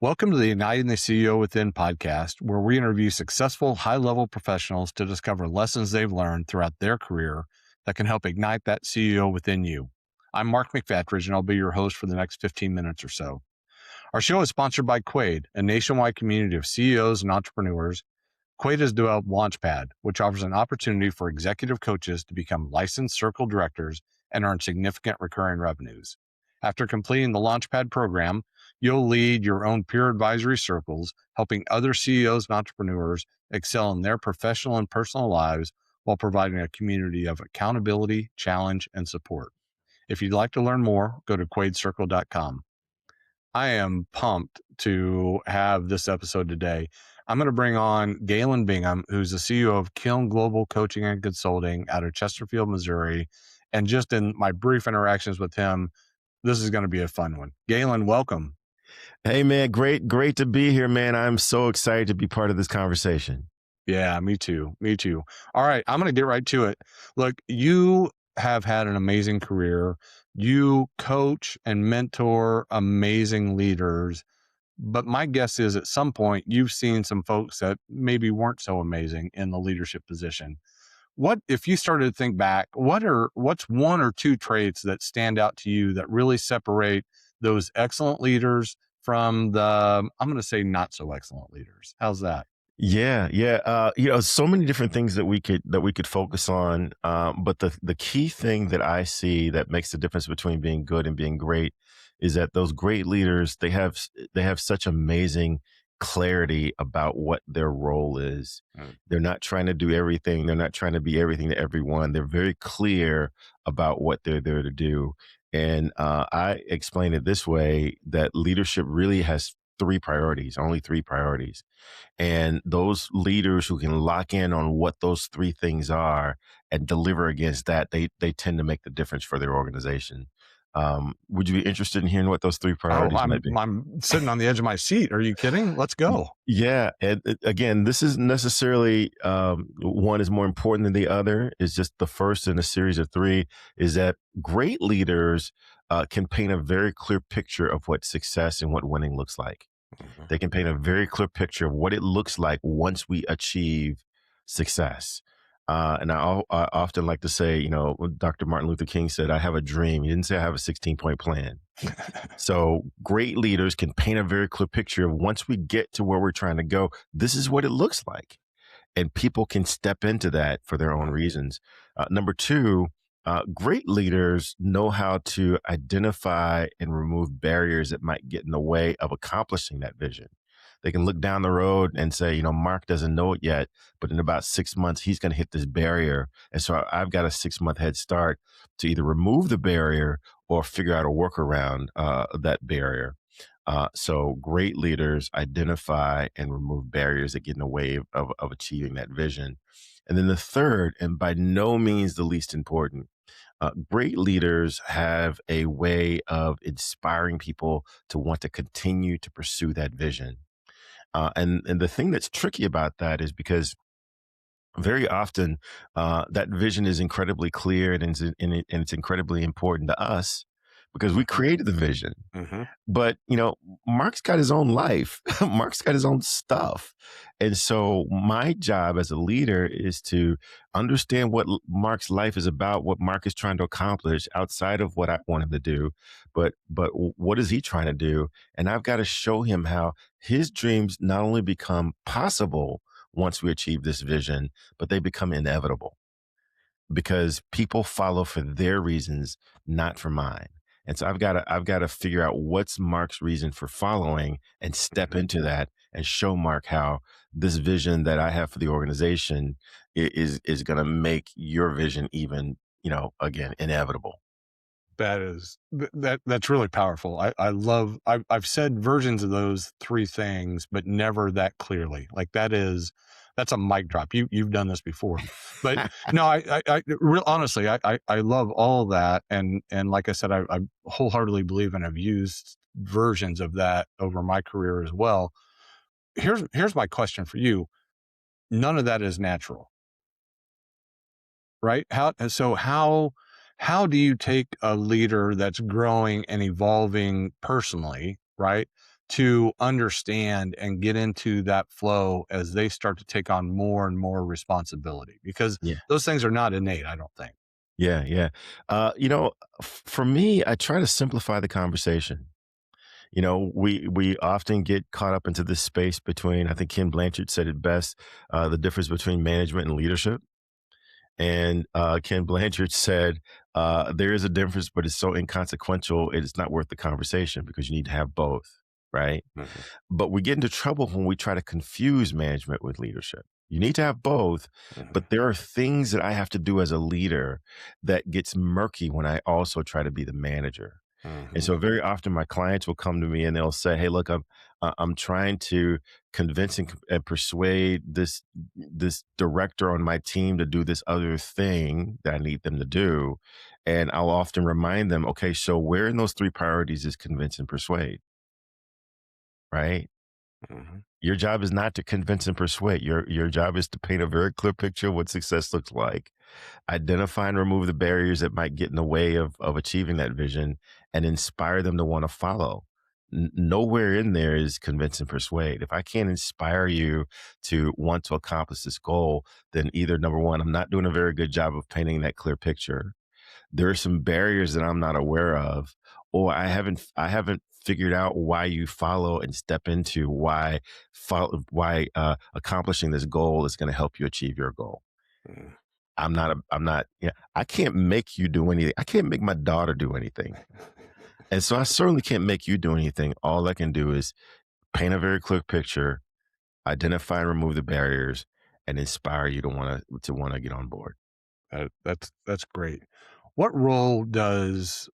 Welcome to the Igniting the CEO Within podcast, where we interview successful high-level professionals to discover lessons they've learned throughout their career that can help ignite that CEO within you. I'm Mark McFatridge, and I'll be your host for the next 15 minutes or so. Our show is sponsored by Quaid, a nationwide community of CEOs and entrepreneurs. Quaid has developed Launchpad, which offers an opportunity for executive coaches to become licensed circle directors and earn significant recurring revenues. After completing the Launchpad program, you'll lead your own peer advisory circles, helping other CEOs and entrepreneurs excel in their professional and personal lives while providing a community of accountability, challenge, and support. If you'd like to learn more, go to quaidcircle.com. I am pumped to have this episode today. I'm going to bring on Galen Bingham, who's the CEO of Kiln Global Coaching and Consulting out of Chesterfield, Missouri. And just in my brief interactions with him, this is going to be a fun one. Galen, welcome. Hey, man, great to be here, man. I'm so excited to be part of this conversation. Yeah, me too. All right, I'm going to get right to it. Look, you have had an amazing career. You coach and mentor amazing leaders. But my guess is at some point you've seen some folks that maybe weren't so amazing in the leadership position. What, if you started to think back, what's one or two traits that stand out to you that really separate those excellent leaders from the, I'm going to say, not so excellent leaders? How's that? Yeah. So many different things that we could focus on. But the key thing that I see that makes the difference between being good and being great is that those great leaders, they have such amazing clarity about what their role is. They're not trying to do everything. They're not trying to be everything to everyone. They're very clear about what they're there to do. And I explain it this way, that leadership really has only three priorities. And those leaders who can lock in on what those three things are and deliver against that, they tend to make the difference for their organization. Would you be interested in hearing what those three priorities might be? I'm sitting on the edge of my seat. Are you kidding? Let's go. Yeah. And again, this isn't necessarily one is more important than the other. It's just the first in a series of three is that great leaders can paint a very clear picture of what success and what winning looks like. They can paint a very clear picture of what it looks like once we achieve success. And I often like to say, Dr. Martin Luther King said, I have a dream. He didn't say I have a 16-point plan. So great leaders can paint a very clear picture of once we get to where we're trying to go, this is what it looks like. And people can step into that for their own reasons. Number two, great leaders know how to identify and remove barriers that might get in the way of accomplishing that vision. They can look down the road and say, Mark doesn't know it yet, but in about 6 months, he's going to hit this barrier. And so I've got a 6-month head start to either remove the barrier or figure out a workaround that barrier. So great leaders identify and remove barriers that get in the way of achieving that vision. And then the third, and by no means the least important, great leaders have a way of inspiring people to want to continue to pursue that vision. And the thing that's tricky about that is because very often that vision is incredibly clear and it's incredibly important to us because we created the vision. Mm-hmm. But, Mark's got his own life. Mark's got his own stuff. And so my job as a leader is to understand what Mark's life is about, what Mark is trying to accomplish outside of what I want him to do. But what is he trying to do? And I've got to show him how his dreams not only become possible once we achieve this vision, but they become inevitable because people follow for their reasons, not for mine. And so I've got to figure out what's Mark's reason for following and step into that and show Mark how this vision that I have for the organization is going to make your vision even, again, inevitable. That's really powerful. I've said versions of those three things, but never that clearly. Like that's a mic drop. You've done this before, but no, honestly, I love all of that. And like I said, I wholeheartedly believe and have used versions of that over my career as well. Here's my question for you. None of that is natural, right? How do you take a leader that's growing and evolving personally, right, to understand and get into that flow as they start to take on more and more responsibility, because Yeah. those things are not innate, I don't think. Yeah, yeah. You know, for me, I try to simplify the conversation. You know, we often get caught up into this space between, I think Ken Blanchard said it best, the difference between management and leadership. And Ken Blanchard said, there is a difference, but it's so inconsequential, it is not worth the conversation because you need to have both, right? Mhm, But we get into trouble when we try to confuse management with leadership. You need to have both, mhm, but there are things that I have to do as a leader that gets murky when I also try to be the manager. And mhm, so very often my clients will come to me and they'll say, "Hey, look, I'm trying to convince and persuade this director on my team to do this other thing that I need them to do." And I'll often remind them, "Okay, so where in those 3 priorities is convince and persuade, right? mhm, Your job is not to convince and persuade. Your job is to paint a very clear picture of what success looks like, identify and remove the barriers that might get in the way of achieving that vision, and inspire them to want to follow. Nowhere in there is convince and persuade. If I can't inspire you to want to accomplish this goal, then either number one, I'm not doing a very good job of painting that clear picture. There are some barriers that I'm not aware of, or I haven't figured out why you follow and step into why accomplishing this goal is going to help you achieve your goal. mhm. I'm not, yeah, I can't make you do anything. I can't make my daughter do anything. And so I certainly can't make you do anything. All I can do is paint a very clear picture, identify and remove the barriers, and inspire you to want to get on board. That's great. What role does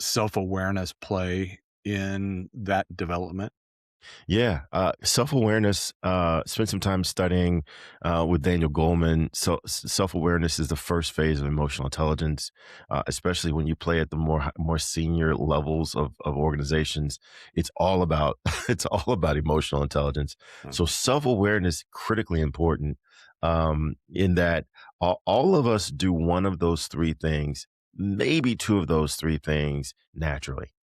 self-awareness play in that development? Yeah, self-awareness, spent some time studying with Daniel Goleman. So self-awareness is the first phase of emotional intelligence, especially when you play at the more senior levels of organizations. It's all about it's all about emotional intelligence. So Mhm, self-awareness critically important, in that all of us do one of those 3 things, maybe 2 of those 3 things naturally,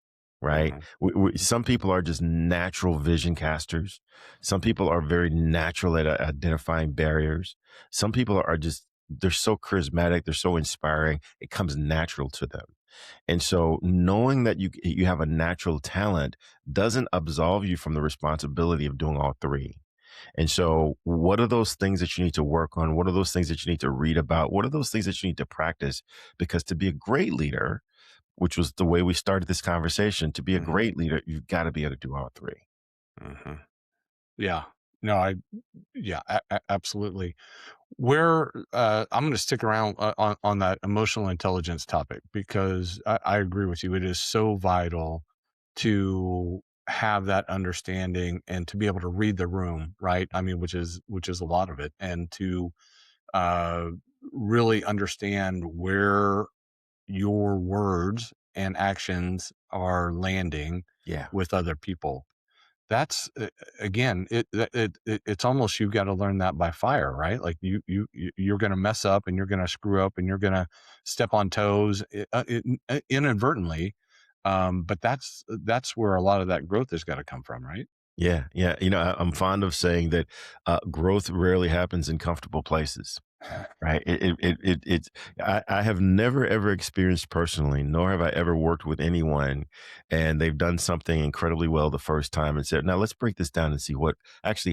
right? mhm, Some people are just natural vision casters. Some people are very natural at identifying barriers. Some people are just, they're so charismatic, they're so inspiring, it comes natural to them. And so knowing that you have a natural talent doesn't absolve you from the responsibility of doing all 3. And so what are those things that you need to work on? What are those things that you need to read about? What are those things that you need to practice? Because to be a great leader, which was the way we started this conversation, to be a mhm, great leader, you've got to be able to do all 3. mhm. Yeah. No, yeah, absolutely. Where I'm going to stick around on that emotional intelligence topic, because I agree with you. It is so vital to have that understanding and to be able to read the room, right? I mean, which is a lot of it, and to uh, really understand where your words and actions are landing Yeah. with other people. That's again, it's almost, you've got to learn that by fire, right? Like you're going to mess up and you're going to screw up and you're going to step on toes inadvertently. But that's where a lot of that growth has got to come from, right? Yeah. Yeah. You know, I'm fond of saying that growth rarely happens in comfortable places. Right. I have never ever experienced personally, nor have I ever worked with anyone, and they've done something incredibly well the first time and said, now let's break this down and see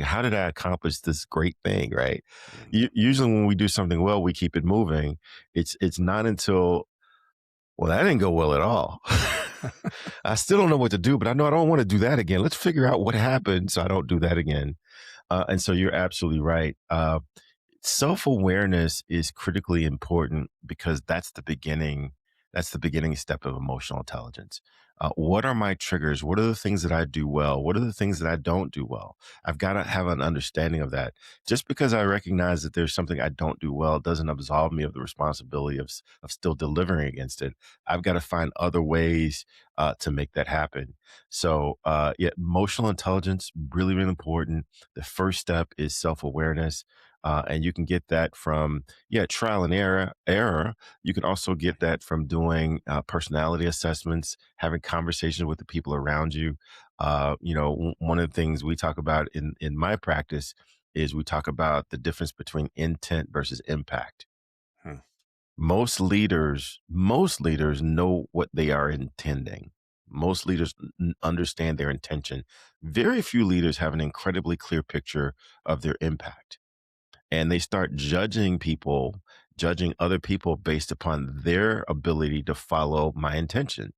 how did I accomplish this great thing? Right. Mhm. Usually when we do something well, we keep it moving. It's not until, well, that didn't go well at all. I still don't know what to do, but I know I don't want to do that again. Let's figure out what happened so I don't do that again. And so you're absolutely right. Self-awareness is critically important because that's the beginning step of emotional intelligence. What are my triggers? What are the things that I do well? What are the things that I don't do well? I've got to have an understanding of that. Just because I recognize that there's something I don't do well doesn't absolve me of the responsibility of still delivering against it. I've got to find other ways to make that happen. So yeah, emotional intelligence, really, really important. The first step is self-awareness. And you can get that from, yeah, trial and error. You can also get that from doing personality assessments, having conversations with the people around you. One of the things we talk about in my practice is we talk about the difference between intent versus impact. Hmm. Most leaders know what they are intending. Most leaders understand their intention. Very few leaders have an incredibly clear picture of their impact, and they start judging other people based upon their ability to follow my intention,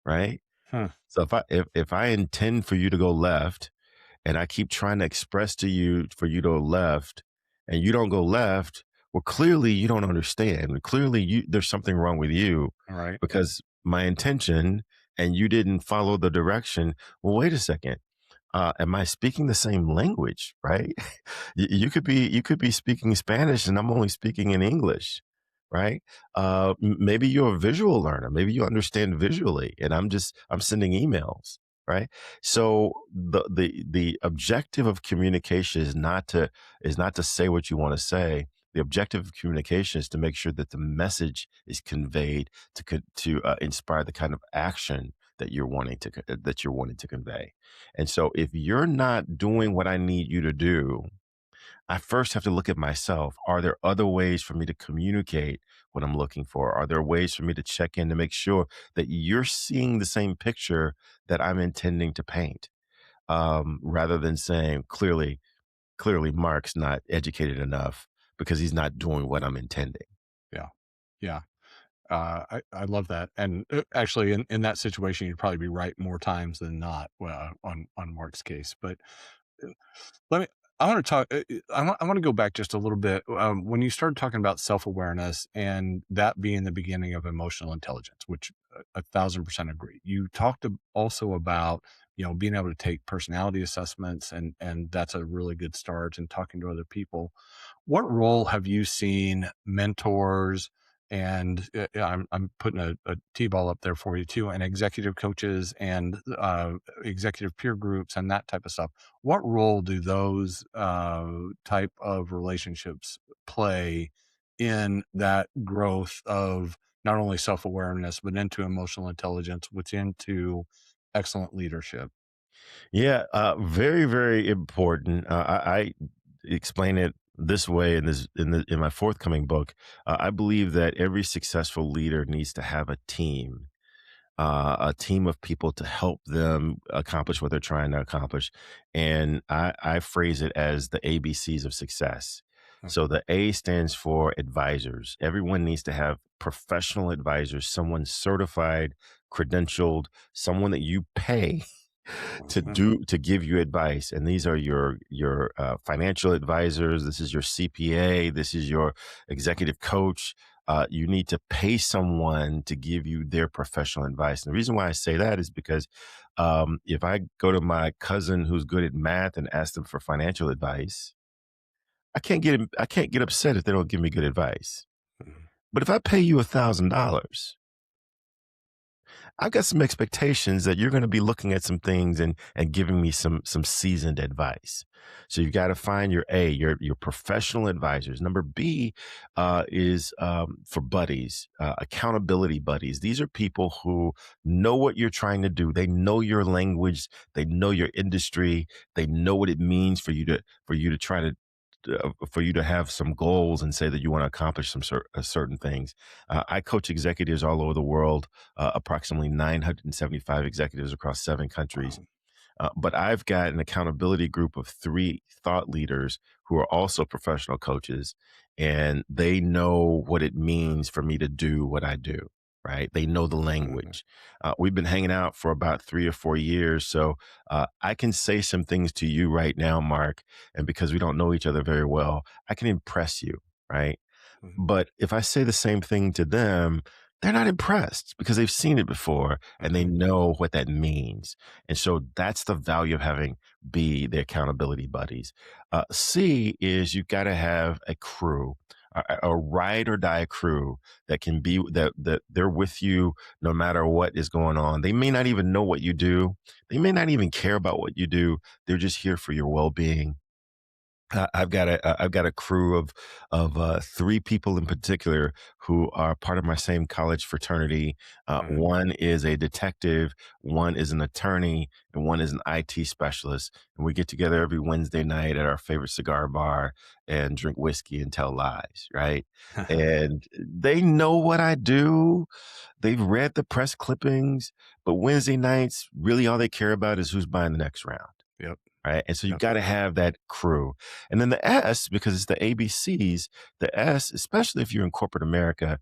right? Hmm. So if I intend for you to go left, and I keep trying to express to you for you to go left, and you don't go left, well, clearly you don't understand. Clearly there's something wrong with you, All right. because my intention and you didn't follow the direction. Well, wait a second. Am I speaking the same language? Right? You could be speaking Spanish, and I'm only speaking in English. Right? Maybe you're a visual learner. Maybe you understand visually, and I'm sending emails. Right? So the objective of communication is not to say what you want to say. The objective of communication is to make sure that the message is conveyed to inspire the kind of action that you're wanting to convey. And so if you're not doing what I need you to do, I first have to look at myself. Are there other ways for me to communicate what I'm looking for? Are there ways for me to check in to make sure that you're seeing the same picture that I'm intending to paint? Rather than saying clearly Mark's not educated enough because he's not doing what I'm intending. Yeah. Yeah. I love that. And actually, in that situation, you'd probably be right more times than not on Mark's case. But uh, let me. I want to talk. I want to go back just a little bit. When you started talking about self awareness and that being the beginning of emotional intelligence, which 1,000% agree. You talked also about being able to take personality assessments, and that's a really good start. And talking to other people. What role have you seen mentors and yeah, I'm putting a T-ball up there for you too, and executive coaches and executive peer groups and that type of stuff. What role do those type of relationships play in that growth of not only self-awareness, but into emotional intelligence, which into excellent leadership? Yeah, very, very important. I explain it this way in my forthcoming book. I believe that every successful leader needs to have a team of people to help them accomplish what they're trying to accomplish. And I phrase it as the ABCs of success. So the A stands for advisors. Everyone needs to have professional advisors, someone certified, credentialed, someone that you pay Mhm. to give you advice. And these are your financial advisors. This is your CPA. This is your executive coach. You need to pay someone to give you their professional advice. And the reason why I say that is because if I go to my cousin who's good at math and ask them for financial advice, I can't get upset if they don't give me good advice. Mhm. But if I pay you $1,000, I've got some expectations that you're going to be looking at some things and giving me some seasoned advice. So you got to find your professional advisors. Number B is for buddies, accountability buddies. These are people who know what you're trying to do. They know your language. They know your industry. They know what it means for you to try to for you to have some goals and say that you want to accomplish certain things. I coach executives all over the world, approximately 975 executives across 7 countries. Wow. But I've got an accountability group of 3 thought leaders who are also professional coaches, and they know what it means for me to do what I do. Right? They know the Mhm. language. We've been hanging out for about 3 or 4 years, so I can say some things to you right now, Mark, and because we don't know each other very well, I can impress you. Right? Mhm. But if I say the same thing to them, they're not impressed because they've seen it before and they Mhm. know what that means. And so that's the value of having B, the accountability buddies. C is you've got to have a crew, a ride or die crew that can be that they're with you no matter what is going on. They may not even know what you do. They may not even care about what you do. They're just here for your well being. I've got a crew of 3 people in particular who are part of my same college fraternity. Mhm. One is a detective, one is an attorney, and one is an IT specialist. And we get together every Wednesday night at our favorite cigar bar and drink whiskey and tell lies, right? And they know what I do. They've read the press clippings, but Wednesday nights, really all they care about is who's buying the next round. Yep. Right. And so you Yep. got to have that crew. And then the S, because it's the ABCs, the S, especially if you're in corporate America,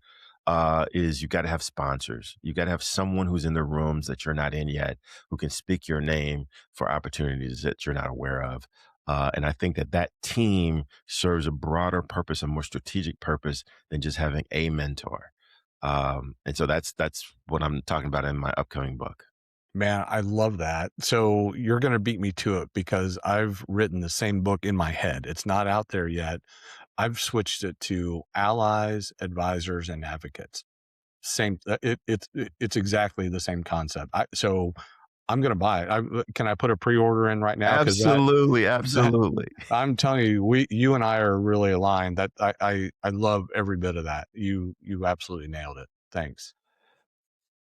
is you got to have sponsors. You got to have someone who's in the rooms that you're not in yet who can speak your name for opportunities that you're not aware of. And I think that that team serves a broader purpose, a more strategic purpose than just having a mentor. And so that's what I'm talking about in my upcoming book. Man, I love that. So you're going to beat me to it because I've written the same book in my head. It's not out there yet. I've switched it to allies, advisors, and advocates. Same. It's exactly the same concept. So I'm going to buy it. Can I put a pre-order in right now? Because Absolutely, that absolutely. I'm telling you, you and I are really aligned. That I love every bit of that. You absolutely nailed it. Thanks.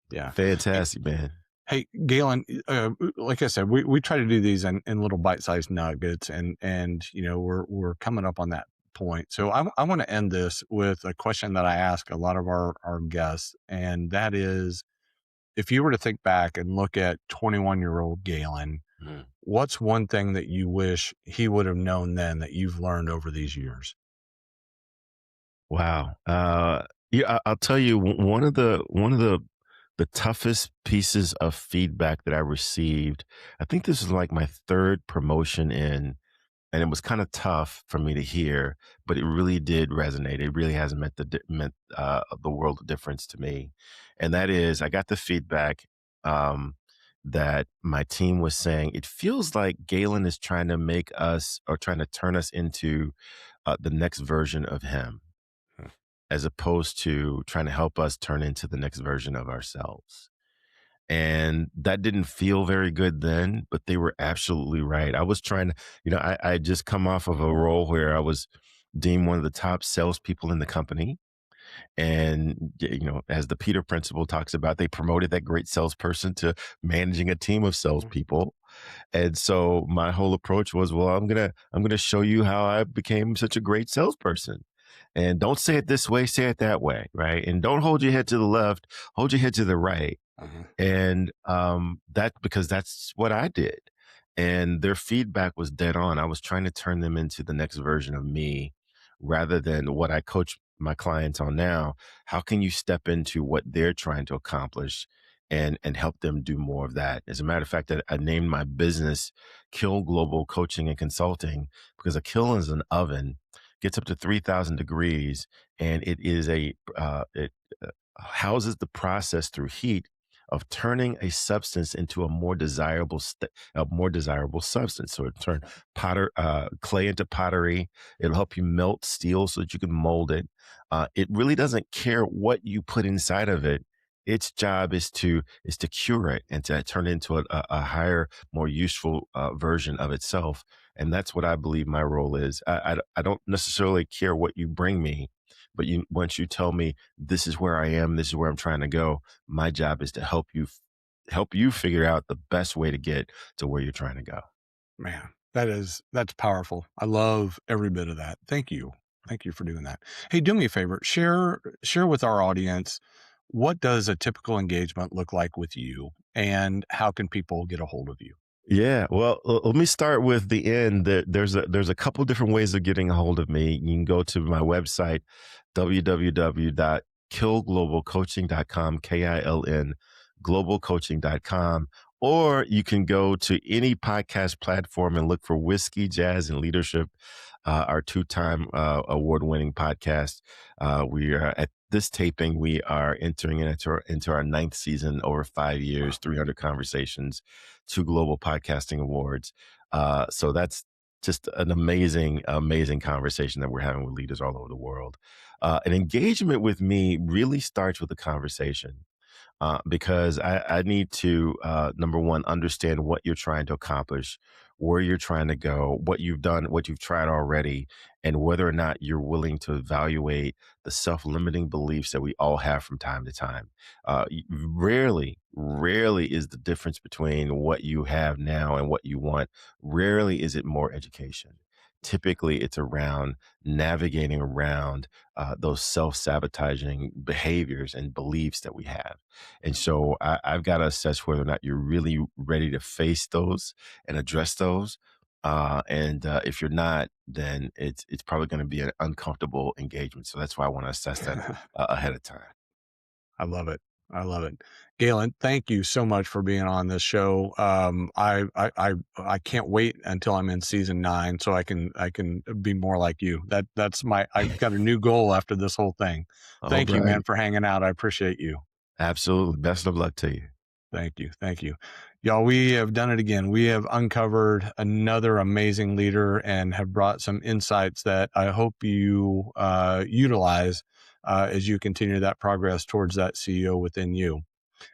Yeah. Fantastic, man. Hey, Galen, like I said, we try to do these in little bite-sized nuggets, and we're coming up on that point. So I want to end this with a question that I ask a lot of our guests, and that is, if you were to think back and look at 21-year-old Galen, Mm. what's one thing that you wish he would have known then that you've learned over these Wow. Yeah, I'll tell you one of the toughest pieces of feedback that I received. I think this is like my third promotion in, and it was kind of tough for me to hear, but it really did resonate. It really has meant the world of difference to me, and that is I got the feedback um, that my team was saying it feels like Galen is trying to make us or trying to turn us into the next version of him, years? as opposed to trying to help us turn into the next version of ourselves. And that didn't feel very good then, but they were absolutely right. I was trying to, I had just come off of a role where I was deemed one of the top salespeople in the company. And, as the Peter principle talks about, they promoted that great salesperson to managing a team of Mhm. salespeople. And so my whole approach was, well, I'm gonna show you how I became such a great salesperson. And don't say it this way, say it that way, right? And don't hold your head to the left, hold your head to the right. Uh-huh. And that because that's what I did. And their feedback was dead on. I was trying to turn them into the next version of me rather than what I coach my clients on now. How can you step into what they're trying to accomplish and help them do more of that? As a matter of fact, I named my business Kiln Global Coaching and Consulting because a kiln is an oven, gets up to 3,000 degrees, and it houses the process through heat of turning a substance into a more desirable substance. So it turn clay into pottery. It'll help you melt steel so that you can mold it. It really doesn't care what you put inside of it. Its job is to cure it and to turn it into a higher, more useful version of itself. And that's what I believe my role is. I don't necessarily care what you bring me, but once you tell me this is where I am, this is where I'm trying to go, my job is to help you figure out the best way to get to where you're trying to go. Man, that's powerful. I love every bit of that. Thank you. Thank you for doing that. Hey, do me a favor. Share with our audience, what does a typical engagement look like with you, and how can people get a hold of you? Yeah, well, let me start with the end. There's a couple different ways of getting a hold of me. You can go to my website, www.kilglobalcoaching.com, KILN, globalcoaching.com, or you can go to any podcast platform and look for Whiskey, Jazz, and Leadership, our two-time award-winning podcast. We are at this taping, we are entering into our ninth season, over 5 years, Wow. 300 conversations, 2 global podcasting awards. So that's just an amazing, amazing conversation that we're having with leaders all over the world. An engagement with me really starts with a conversation because I need to, number one, understand what you're trying to accomplish, where you're trying to go, what you've done, what you've tried already, and whether or not you're willing to evaluate the self-limiting beliefs that we all have from time to time. Rarely is the difference between what you have now and what you want. Rarely is it more education. Typically, it's around navigating around those self-sabotaging behaviors and beliefs that we have. And so I've got to assess whether or not you're really ready to face those and address those. And if you're not, then it's probably going to be an uncomfortable engagement. So that's why I want to assess that ahead of time. I love it. I love it. Galen, thank you so much for being on this show. I can't wait until I'm in season 9 so I can be more like you. That's my I've got a new goal after this whole thing. All Thank you, man, right. for hanging out. I appreciate you. Absolutely. Best of luck to you. Thank you. Thank you. Y'all, we have done it again. We have uncovered another amazing leader and have brought some insights that I hope you utilize as you continue that progress towards that CEO within you.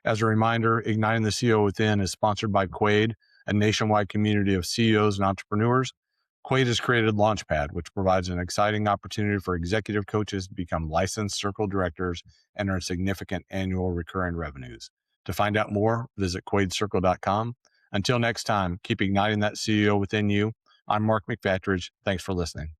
As a reminder, Igniting the CEO Within is sponsored by Quaid, a nationwide community of CEOs and entrepreneurs. Quaid has created Launchpad, which provides an exciting opportunity for executive coaches to become licensed circle directors and earn significant annual recurring revenues. To find out more, visit quaidcircle.com. Until next time, keep igniting that CEO within you. I'm Mark McFatridge. Thanks for listening.